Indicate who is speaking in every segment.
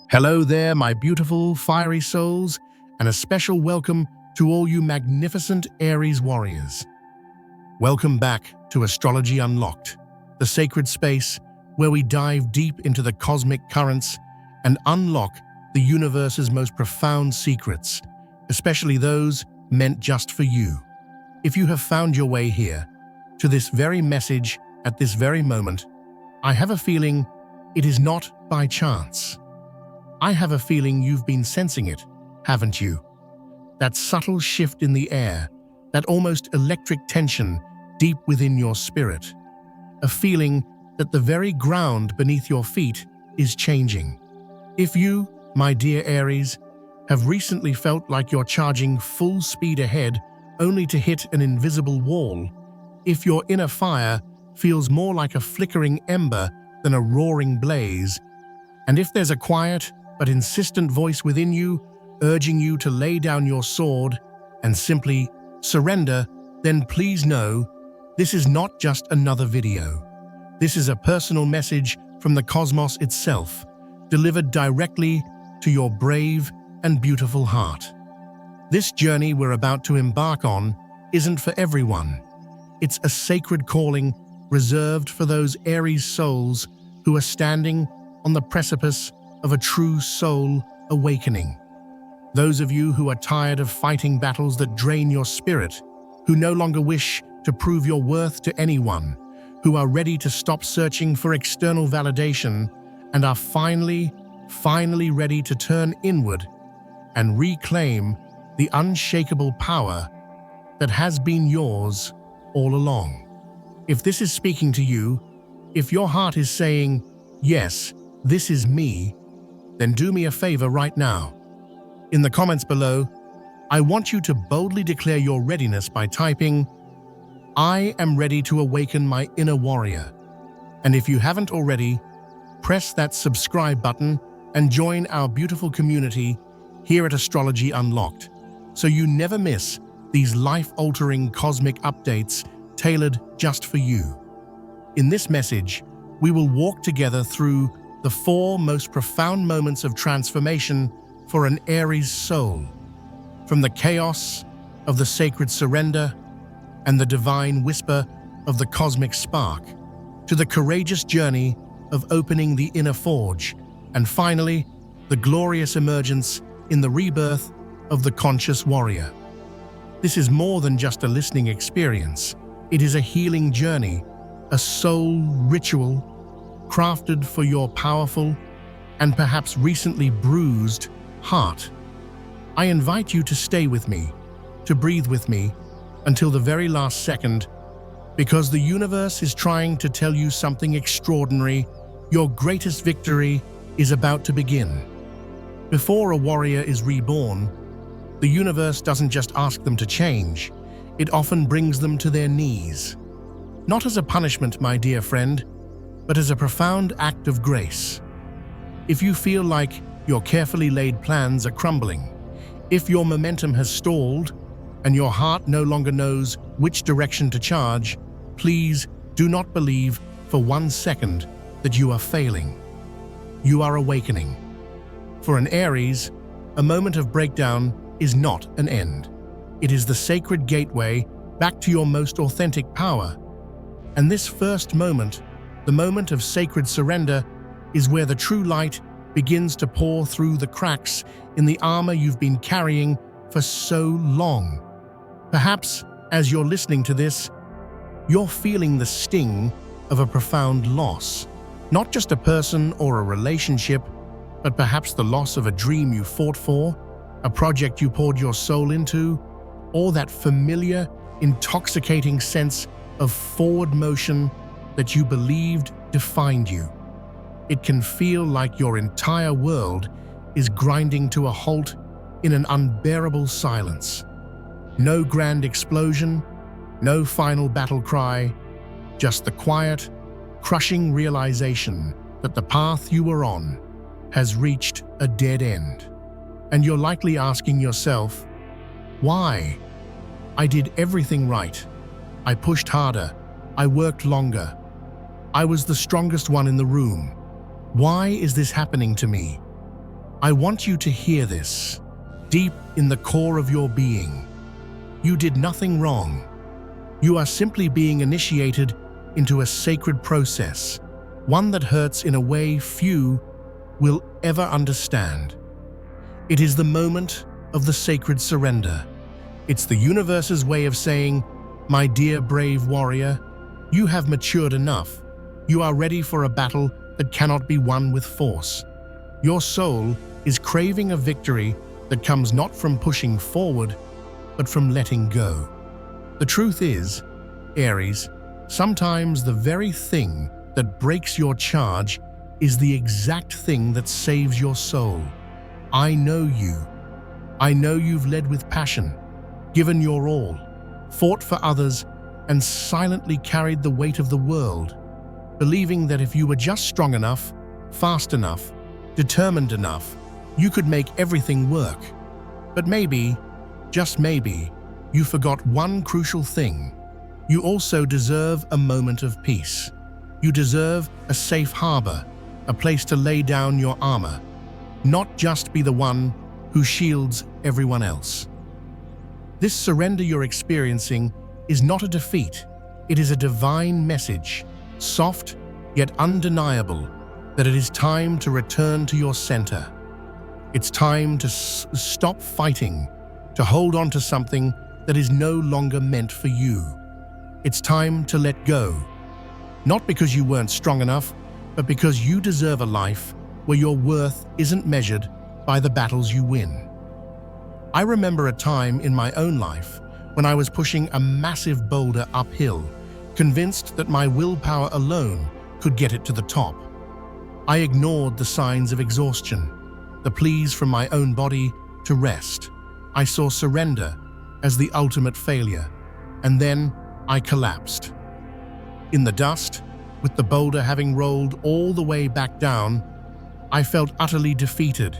Speaker 1: Hello there, my beautiful, fiery souls, and a special welcome to all you magnificent Aries warriors. Welcome back to Astrology Unlocked, the sacred space where we dive deep into the cosmic currents and unlock the universe's most profound secrets, especially those meant just for you. If you have found your way here, to this very message at this very moment, I have a feeling it is not by chance. I have a feeling you've been sensing it, haven't you? That subtle shift in the air, that almost electric tension deep within your spirit. A feeling that the very ground beneath your feet is changing. If you, my dear Aries, have recently felt like you're charging full speed ahead only to hit an invisible wall, if your inner fire feels more like a flickering ember than a roaring blaze, and if there's a quiet but insistent voice within you urging you to lay down your sword and simply surrender, then please know this is not just another video. This is a personal message from the cosmos itself, delivered directly to your brave and beautiful heart. This journey we're about to embark on isn't for everyone. It's a sacred calling reserved for those Aries souls who are standing on the precipice of a true soul awakening. Those of you who are tired of fighting battles that drain your spirit, who no longer wish to prove your worth to anyone, who are ready to stop searching for external validation and are finally ready to turn inward and reclaim the unshakable power that has been yours all along. If this is speaking to you, if your heart is saying, "Yes, this is me," then do me a favor right now. In the comments below, I want you to boldly declare your readiness by typing, "I am ready to awaken my inner warrior." And if you haven't already, press that subscribe button and join our beautiful community here at Astrology Unlocked, so you never miss these life-altering cosmic updates tailored just for you. In this message, we will walk together through the 4 most profound moments of transformation for an Aries soul, from the chaos of the sacred surrender and the divine whisper of the cosmic spark, to the courageous journey of opening the inner forge, and finally, the glorious emergence in the rebirth of the conscious warrior. This is more than just a listening experience. It is a healing journey, a soul ritual crafted for your powerful and perhaps recently bruised heart. I invite you to stay with me, to breathe with me until the very last second, because the universe is trying to tell you something extraordinary. Your greatest victory is about to begin. Before a warrior is reborn, the universe doesn't just ask them to change, it often brings them to their knees. Not as a punishment, my dear friend, but as a profound act of grace. If you feel like your carefully laid plans are crumbling, if your momentum has stalled and your heart no longer knows which direction to charge, please do not believe for 1 second that you are failing. You are awakening. For an Aries, a moment of breakdown is not an end. It is the sacred gateway back to your most authentic power. And this first moment, the moment of sacred surrender, is where the true light begins to pour through the cracks in the armor you've been carrying for so long. Perhaps, as you're listening to this, you're feeling the sting of a profound loss. Not just a person or a relationship, but perhaps the loss of a dream you fought for, a project you poured your soul into, or that familiar, intoxicating sense of forward motion that you believed defined you. It can feel like your entire world is grinding to a halt in an unbearable silence. No grand explosion, no final battle cry, just the quiet, crushing realization that the path you were on has reached a dead end. And you're likely asking yourself, why? I did everything right. I pushed harder. I worked longer. I was the strongest one in the room. Why is this happening to me? I want you to hear this, deep in the core of your being. You did nothing wrong. You are simply being initiated into a sacred process, one that hurts in a way few will ever understand. It is the moment of the sacred surrender. It's the universe's way of saying, "My dear brave warrior, you have matured enough. You are ready for a battle that cannot be won with force." Your soul is craving a victory that comes not from pushing forward, but from letting go. The truth is, Aries, sometimes the very thing that breaks your charge is the exact thing that saves your soul. I know you. I know you've led with passion, given your all, fought for others, and silently carried the weight of the world, believing that if you were just strong enough, fast enough, determined enough, you could make everything work. But maybe, just maybe, you forgot one crucial thing. You also deserve a moment of peace. You deserve a safe harbor, a place to lay down your armor, not just be the one who shields everyone else. This surrender you're experiencing is not a defeat. It is a divine message, soft yet undeniable, that it is time to return to your center. It's time to stop fighting, to hold on to something that is no longer meant for you. It's time to let go, not because you weren't strong enough, but because you deserve a life where your worth isn't measured by the battles you win. I remember a time in my own life when I was pushing a massive boulder uphill, convinced that my willpower alone could get it to the top. I ignored the signs of exhaustion, the pleas from my own body to rest. I saw surrender as the ultimate failure, and then I collapsed. In the dust, with the boulder having rolled all the way back down, I felt utterly defeated.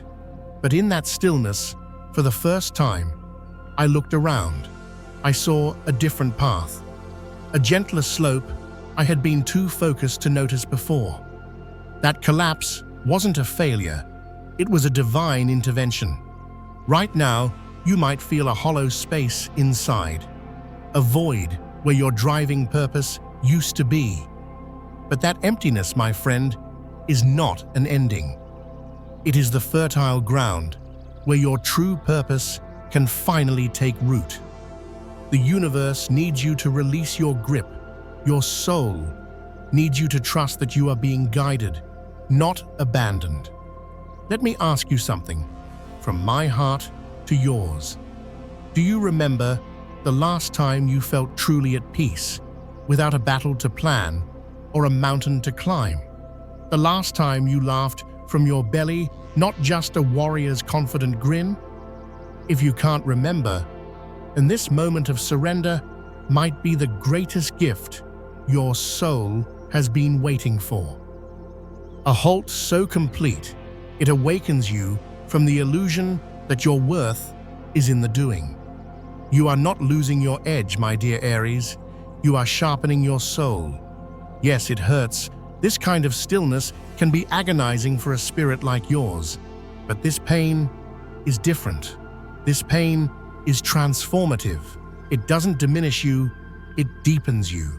Speaker 1: But in that stillness, for the first time, I looked around. I saw a different path, a gentler slope I had been too focused to notice before. That collapse wasn't a failure, it was a divine intervention. Right now, you might feel a hollow space inside, a void where your driving purpose used to be. But that emptiness, my friend, is not an ending. It is the fertile ground where your true purpose can finally take root. The universe needs you to release your grip. Your soul needs you to trust that you are being guided, not abandoned. Let me ask you something, from my heart to yours. Do you remember the last time you felt truly at peace, without a battle to plan or a mountain to climb? The last time you laughed from your belly, not just a warrior's confident grin? If you can't remember, then this moment of surrender might be the greatest gift your soul has been waiting for. A halt so complete, it awakens you from the illusion that your worth is in the doing. You are not losing your edge, my dear Aries. You are sharpening your soul. Yes, it hurts. This kind of stillness can be agonizing for a spirit like yours. But this pain is different. This pain is transformative. It doesn't diminish you, it deepens you.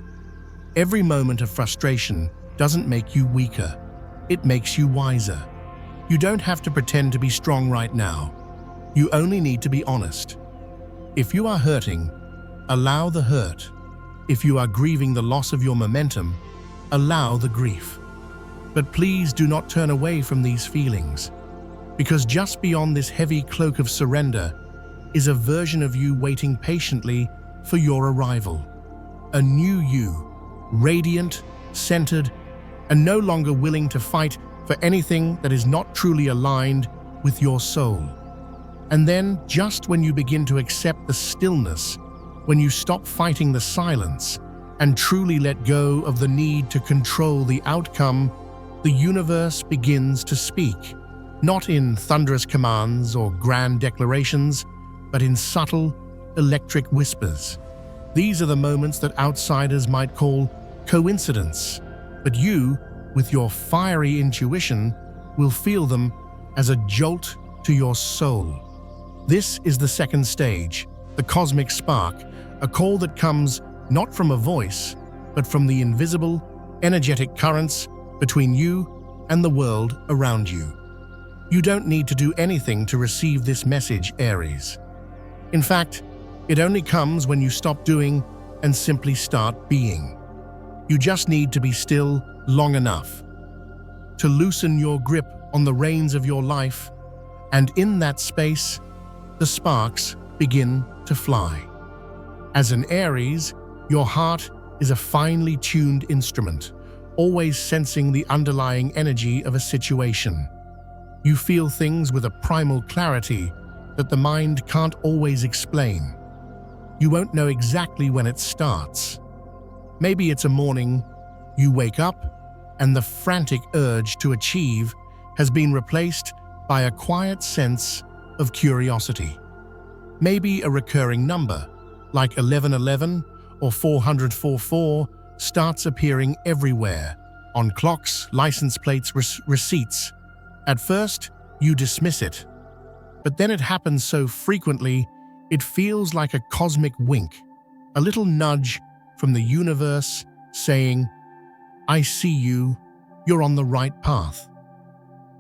Speaker 1: Every moment of frustration doesn't make you weaker. It makes you wiser. You don't have to pretend to be strong right now. You only need to be honest. If you are hurting, allow the hurt. If you are grieving the loss of your momentum, allow the grief. But please do not turn away from these feelings, because just beyond this heavy cloak of surrender is a version of you waiting patiently for your arrival. A new you, radiant, centered, and no longer willing to fight for anything that is not truly aligned with your soul. And then, just when you begin to accept the stillness, when you stop fighting the silence and truly let go of the need to control the outcome, the universe begins to speak, not in thunderous commands or grand declarations, but in subtle, electric whispers. These are the moments that outsiders might call coincidence, but you, with your fiery intuition, will feel them as a jolt to your soul. This is the second stage, the cosmic spark, a call that comes not from a voice, but from the invisible, energetic currents between you and the world around you. You don't need to do anything to receive this message, Aries. In fact, it only comes when you stop doing and simply start being. You just need to be still long enough to loosen your grip on the reins of your life, and in that space, the sparks begin to fly. As an Aries, your heart is a finely tuned instrument, always sensing the underlying energy of a situation. You feel things with a primal clarity that the mind can't always explain. You won't know exactly when it starts. Maybe it's a morning, you wake up, and the frantic urge to achieve has been replaced by a quiet sense of curiosity. Maybe a recurring number, like 1111 or 444, starts appearing everywhere, on clocks, license plates, receipts. At first, you dismiss it, but then it happens so frequently, it feels like a cosmic wink, a little nudge from the universe saying, "I see you, you're on the right path."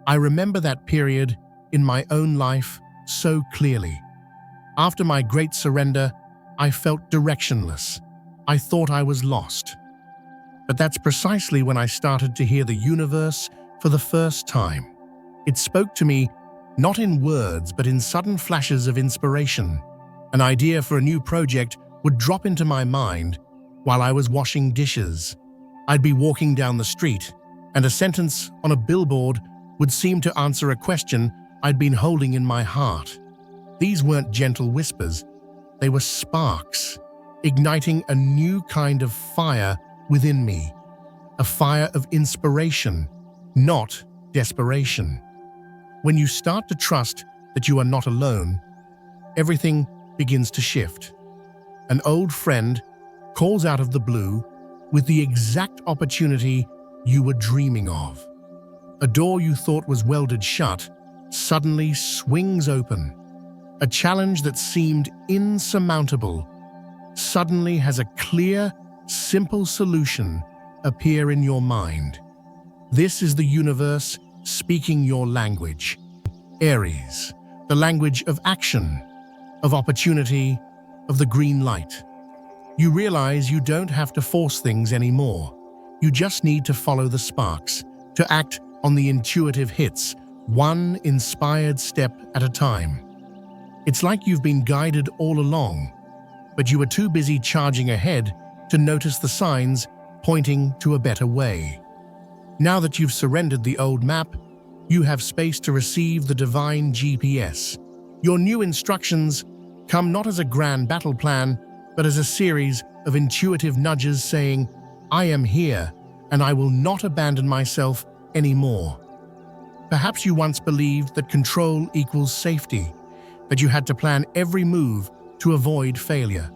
Speaker 1: I remember that period in my own life so clearly. After my great surrender, I felt directionless. I thought I was lost. But that's precisely when I started to hear the universe for the first time. It spoke to me not in words, but in sudden flashes of inspiration. An idea for a new project would drop into my mind while I was washing dishes. I'd be walking down the street, and a sentence on a billboard would seem to answer a question I'd been holding in my heart. These weren't gentle whispers, they were sparks, igniting a new kind of fire within me, a fire of inspiration, not desperation. When you start to trust that you are not alone, everything begins to shift. An old friend calls out of the blue with the exact opportunity you were dreaming of. A door you thought was welded shut suddenly swings open. A challenge that seemed insurmountable suddenly has a clear, simple solution appear in your mind. This is the universe speaking your language. Aries, the language of action, of opportunity, of the green light. You realize you don't have to force things anymore. You just need to follow the sparks, to act on the intuitive hits, one inspired step at a time. It's like you've been guided all along, but you were too busy charging ahead to notice the signs pointing to a better way. Now that you've surrendered the old map, you have space to receive the divine GPS. Your new instructions come not as a grand battle plan, but as a series of intuitive nudges saying, "I am here, and I will not abandon myself anymore." Perhaps you once believed that control equals safety, that you had to plan every move to avoid failure.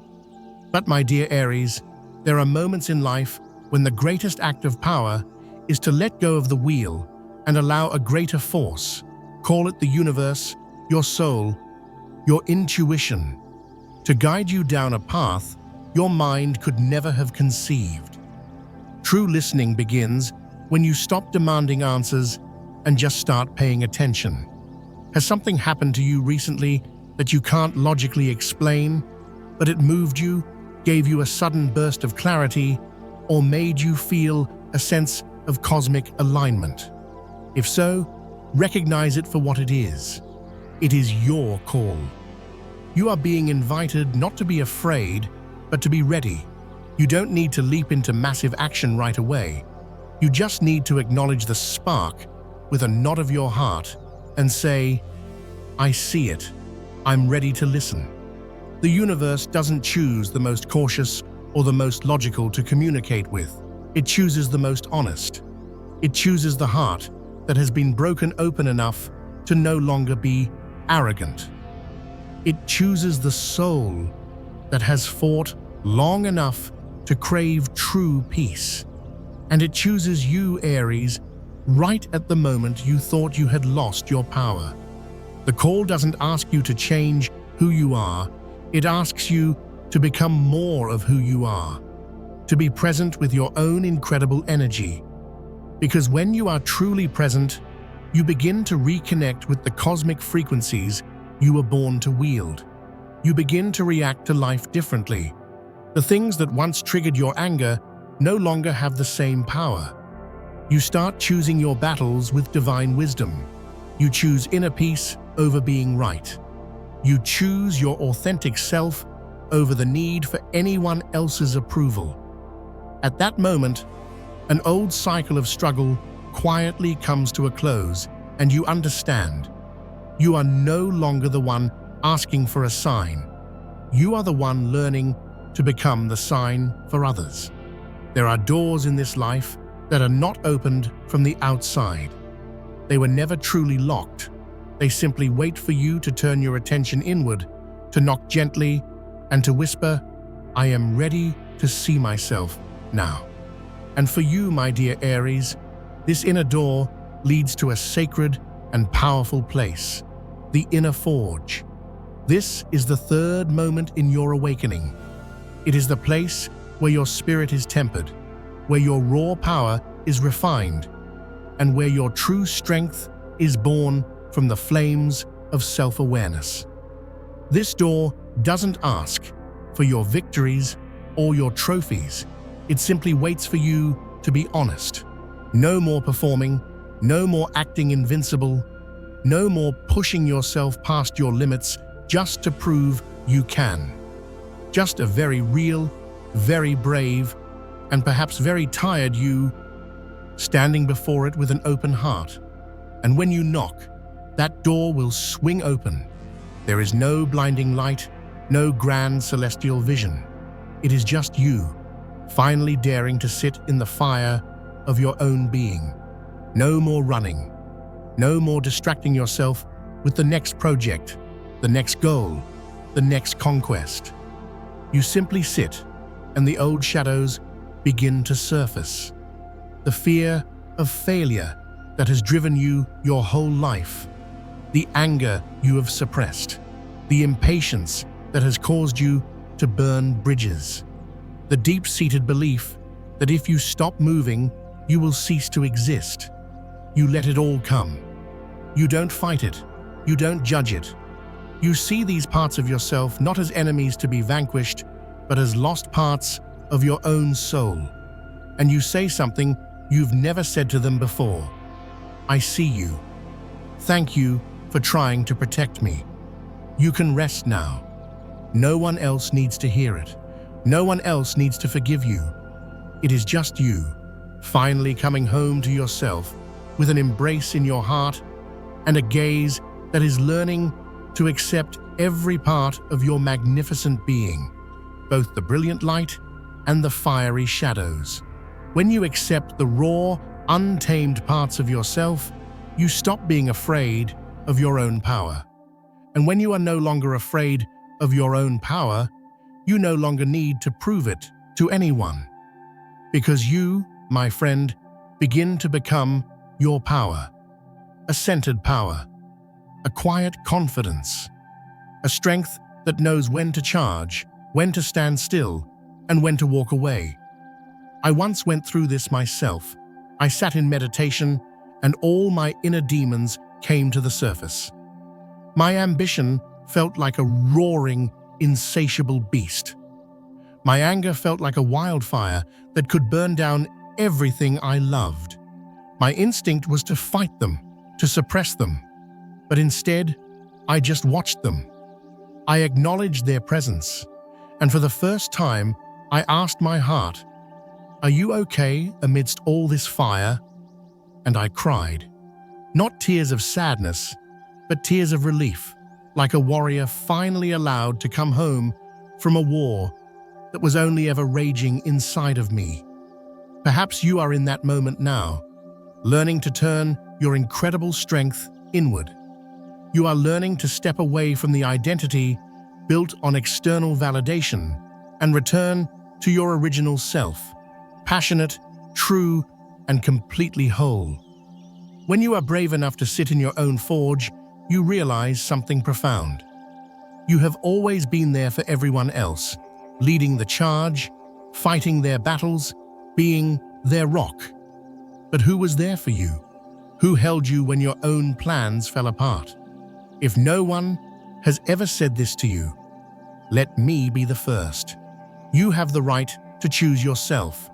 Speaker 1: But my dear Aries, there are moments in life when the greatest act of power is to let go of the wheel and allow a greater force, call it the universe, your soul, your intuition, to guide you down a path your mind could never have conceived. True listening begins when you stop demanding answers and just start paying attention. Has something happened to you recently that you can't logically explain, but it moved you, gave you a sudden burst of clarity, or made you feel a sense of cosmic alignment? If so, recognize it for what it is. It is your call. You are being invited not to be afraid, but to be ready. You don't need to leap into massive action right away. You just need to acknowledge the spark with a nod of your heart and say, "I see it. I'm ready to listen." The universe doesn't choose the most cautious or the most logical to communicate with. It chooses the most honest. It chooses the heart that has been broken open enough to no longer be arrogant. It chooses the soul that has fought long enough to crave true peace. And it chooses you, Aries, right at the moment you thought you had lost your power. The call doesn't ask you to change who you are, it asks you to become more of who you are, to be present with your own incredible energy. Because when you are truly present, you begin to reconnect with the cosmic frequencies you were born to wield. You begin to react to life differently. The things that once triggered your anger no longer have the same power. You start choosing your battles with divine wisdom. You choose inner peace over being right. You choose your authentic self over the need for anyone else's approval. At that moment, an old cycle of struggle quietly comes to a close, and you understand. You are no longer the one asking for a sign. You are the one learning to become the sign for others. There are doors in this life that are not opened from the outside. They were never truly locked. They simply wait for you to turn your attention inward, to knock gently, and to whisper, "I am ready to see myself now." And for you, my dear Aries, this inner door leads to a sacred and powerful place, the inner forge. This is the third moment in your awakening. It is the place where your spirit is tempered, where your raw power is refined, and where your true strength is born from the flames of self-awareness. This door doesn't ask for your victories or your trophies. It simply waits for you to be honest. No more performing, no more acting invincible, no more pushing yourself past your limits just to prove you can. Just a very real, very brave, and perhaps very tired you, standing before it with an open heart. And when you knock, that door will swing open. There is no blinding light, no grand celestial vision. It is just you, finally daring to sit in the fire of your own being. No more running. No more distracting yourself with the next project, the next goal, the next conquest. You simply sit, and the old shadows begin to surface. The fear of failure that has driven you your whole life, the anger you have suppressed, the impatience that has caused you to burn bridges, the deep-seated belief that if you stop moving, you will cease to exist. You let it all come. You don't fight it. You don't judge it. You see these parts of yourself not as enemies to be vanquished, but as lost parts of your own soul. And you say something you've never said to them before. "I see you. Thank you for trying to protect me. You can rest now. No one else needs to hear it. No one else needs to forgive you. It is just you, finally coming home to yourself with an embrace in your heart and a gaze that is learning to accept every part of your magnificent being, both the brilliant light and the fiery shadows. When you accept the raw, untamed parts of yourself, you stop being afraid of your own power. And when you are no longer afraid of your own power, you no longer need to prove it to anyone. Because you, my friend, begin to become your power. A centered power, a quiet confidence, a strength that knows when to charge, when to stand still, and when to walk away. I once went through this myself. I sat in meditation, and all my inner demons came to the surface. My ambition felt like a roaring, insatiable beast. My anger felt like a wildfire that could burn down everything I loved. My instinct was to fight them, to suppress them. But instead, I just watched them. I acknowledged their presence, and for the first time, I asked my heart, "Are you okay amidst all this fire?" And I cried. Not tears of sadness, but tears of relief, like a warrior finally allowed to come home from a war that was only ever raging inside of me. Perhaps you are in that moment now, learning to turn your incredible strength inward. You are learning to step away from the identity built on external validation and return to your original self, passionate, true, and completely whole. When you are brave enough to sit in your own forge, you realize something profound. You have always been there for everyone else, leading the charge, fighting their battles, being their rock. But who was there for you? Who held you when your own plans fell apart? If no one has ever said this to you, let me be the first. You have the right to choose yourself.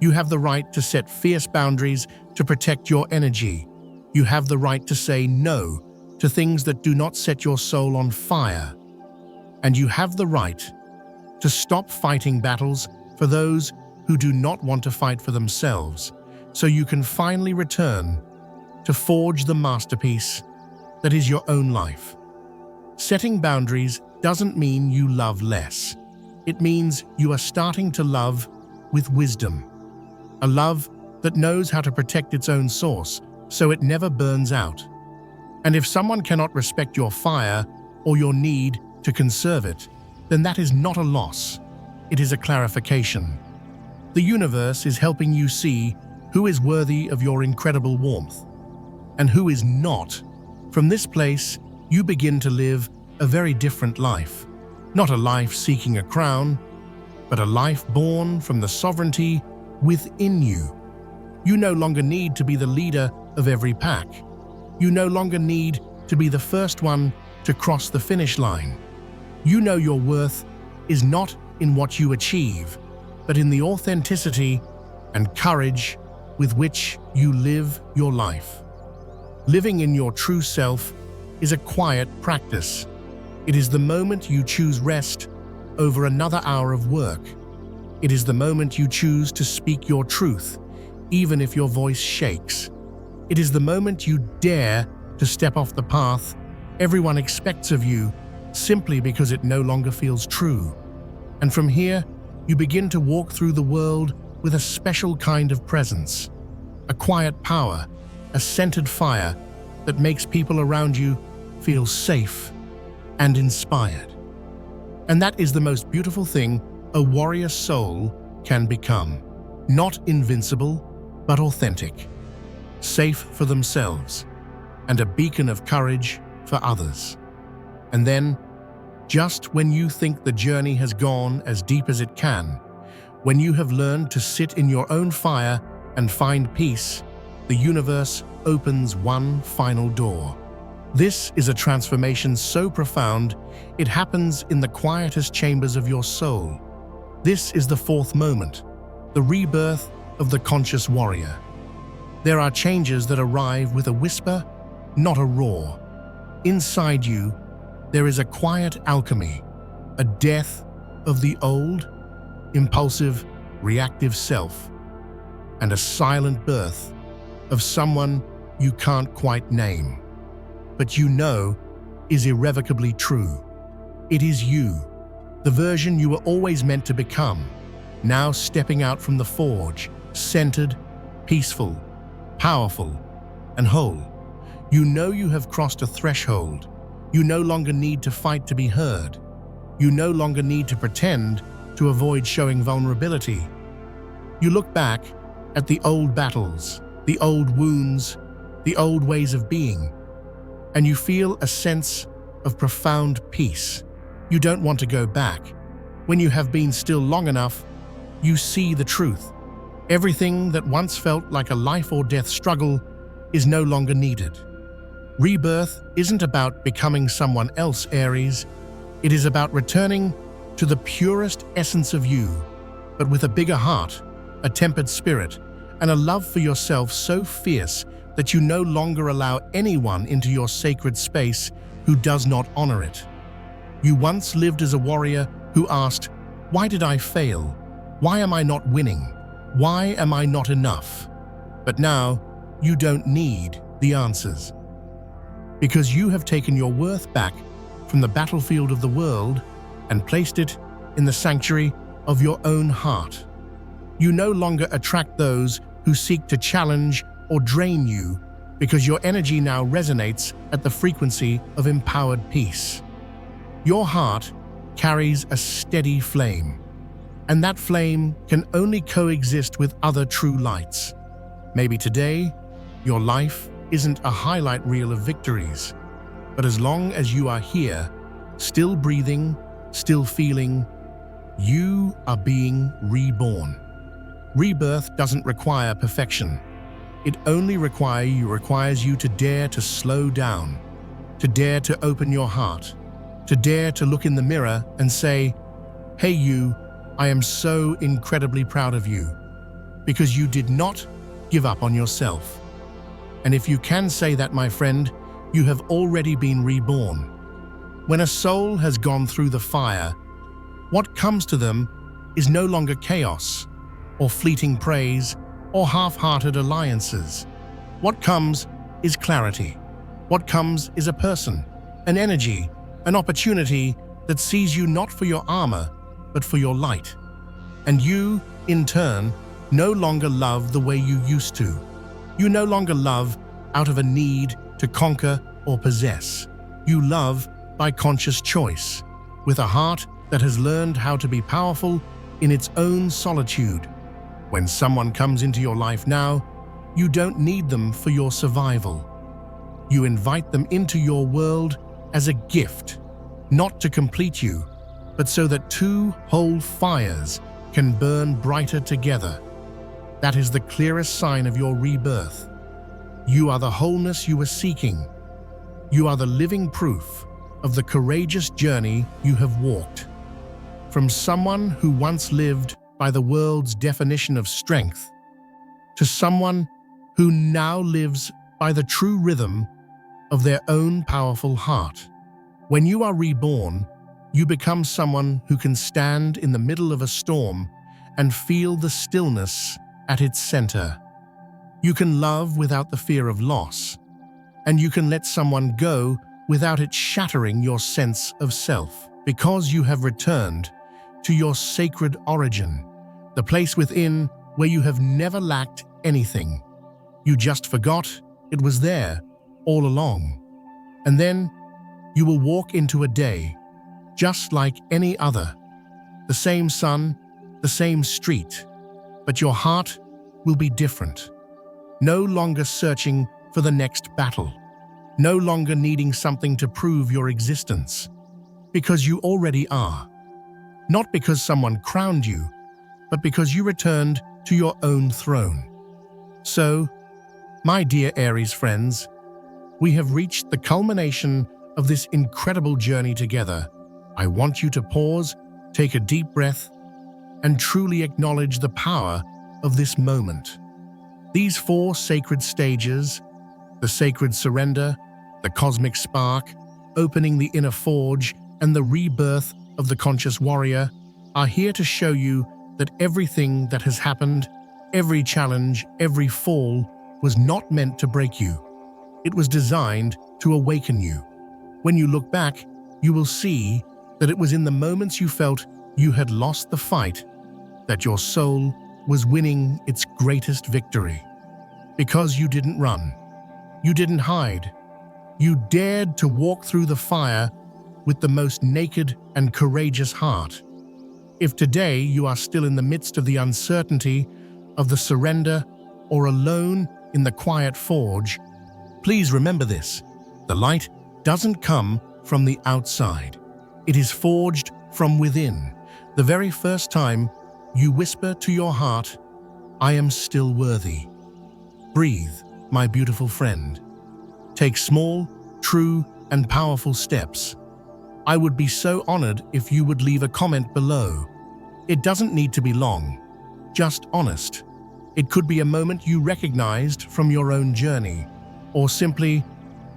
Speaker 1: You have the right to set fierce boundaries to protect your energy. You have the right to say no to things that do not set your soul on fire. And you have the right to stop fighting battles for those who do not want to fight for themselves, so you can finally return to forge the masterpiece that is your own life. Setting boundaries doesn't mean you love less. It means you are starting to love with wisdom. A love that knows how to protect its own source so it never burns out. And if someone cannot respect your fire or your need to conserve it, then that is not a loss. It is a clarification. The universe is helping you see who is worthy of your incredible warmth and who is not. From this place, you begin to live a very different life. Not a life seeking a crown, but a life born from the sovereignty within you. You no longer need to be the leader of every pack. You no longer need to be the first one to cross the finish line. You know your worth is not in what you achieve, but in the authenticity and courage with which you live your life. Living in your true self is a quiet practice. It is the moment you choose rest over another hour of work. It is the moment you choose to speak your truth, even if your voice shakes. It is the moment you dare to step off the path everyone expects of you, simply because it no longer feels true. And from here, you begin to walk through the world with a special kind of presence, a quiet power, a scented fire that makes people around you feel safe and inspired. And that is the most beautiful thing a warrior soul can become. Not invincible, but authentic, safe for themselves, and a beacon of courage for others. And then, just when you think the journey has gone as deep as it can, when you have learned to sit in your own fire and find peace, the universe opens one final door. This is a transformation so profound, it happens in the quietest chambers of your soul. This is the fourth moment, the rebirth of the conscious warrior. There are changes that arrive with a whisper, not a roar. Inside you, there is a quiet alchemy, a death of the old, impulsive, reactive self, and a silent birth of someone you can't quite name, but you know is irrevocably true. It is you, the version you were always meant to become, now stepping out from the forge, centered, peaceful, powerful, and whole. You know you have crossed a threshold. You no longer need to fight to be heard. You no longer need to pretend to avoid showing vulnerability. You look back at the old battles, the old wounds, the old ways of being, and you feel a sense of profound peace. You don't want to go back. When you have been still long enough, you see the truth. Everything that once felt like a life or death struggle is no longer needed. Rebirth isn't about becoming someone else, Aries. It is about returning to the purest essence of you, but with a bigger heart, a tempered spirit, and a love for yourself so fierce that you no longer allow anyone into your sacred space who does not honor it. You once lived as a warrior who asked, "Why did I fail? Why am I not winning? Why am I not enough?" But now, you don't need the answers. Because you have taken your worth back from the battlefield of the world and placed it in the sanctuary of your own heart. You no longer attract those who seek to challenge or drain you, because your energy now resonates at the frequency of empowered peace. Your heart carries a steady flame, and that flame can only coexist with other true lights. Maybe today, your life isn't a highlight reel of victories, but as long as you are here, still breathing, still feeling, you are being reborn. Rebirth doesn't require perfection. It only requires you to dare to slow down, to dare to open your heart, to dare to look in the mirror and say, "Hey you, I am so incredibly proud of you," because you did not give up on yourself. And if you can say that, my friend, you have already been reborn. When a soul has gone through the fire, what comes to them is no longer chaos, or fleeting praise, or half-hearted alliances. What comes is clarity. What comes is a person, an energy, an opportunity that sees you not for your armor, but for your light. And you, in turn, no longer love the way you used to. You no longer love out of a need to conquer or possess. You love by conscious choice, with a heart that has learned how to be powerful in its own solitude. When someone comes into your life now, you don't need them for your survival. You invite them into your world as a gift, not to complete you, but so that two whole fires can burn brighter together. That is the clearest sign of your rebirth. You are the wholeness you were seeking. You are the living proof of the courageous journey you have walked. From someone who once lived by the world's definition of strength, to someone who now lives by the true rhythm of their own powerful heart. When you are reborn, you become someone who can stand in the middle of a storm and feel the stillness at its center. You can love without the fear of loss, and you can let someone go without it shattering your sense of self, because you have returned to your sacred origin, the place within where you have never lacked anything. You just forgot it was there all along. And then you will walk into a day just like any other. The same sun, the same street, but your heart will be different. No longer searching for the next battle. No longer needing something to prove your existence. Because you already are. Not because someone crowned you, but because you returned to your own throne. So, my dear Aries friends, we have reached the culmination of this incredible journey together. I want you to pause, take a deep breath, and truly acknowledge the power of this moment. These four sacred stages, the sacred surrender, the cosmic spark, opening the inner forge, and the rebirth of the conscious warrior, are here to show you that everything that has happened, every challenge, every fall, was not meant to break you. It was designed to awaken you. When you look back, you will see that it was in the moments you felt you had lost the fight that your soul was winning its greatest victory. Because you didn't run, you didn't hide, you dared to walk through the fire with the most naked and courageous heart. If today you are still in the midst of the uncertainty of the surrender or alone in the quiet forge, please remember this: the light doesn't come from the outside. It is forged from within. The very first time you whisper to your heart, "I am still worthy." Breathe, my beautiful friend. Take small, true, and powerful steps. I would be so honored if you would leave a comment below. It doesn't need to be long, just honest. It could be a moment you recognized from your own journey, or simply,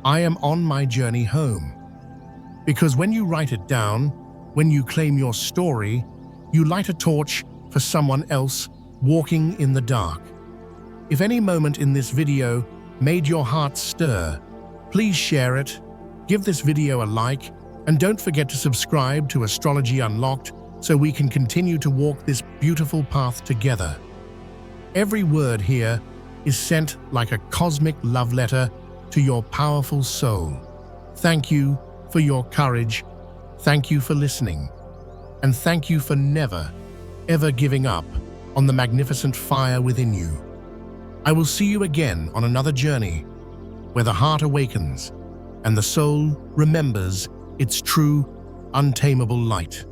Speaker 1: "I am on my journey home." Because when you write it down, when you claim your story, you light a torch for someone else walking in the dark. If any moment in this video made your heart stir, please share it, give this video a like, and don't forget to subscribe to Astrology Unlocked so we can continue to walk this beautiful path together. Every word here is sent like a cosmic love letter to your powerful soul. Thank you for your courage, thank you for listening, and thank you for never, ever giving up on the magnificent fire within you. I will see you again on another journey, where the heart awakens and the soul remembers its true, untamable light.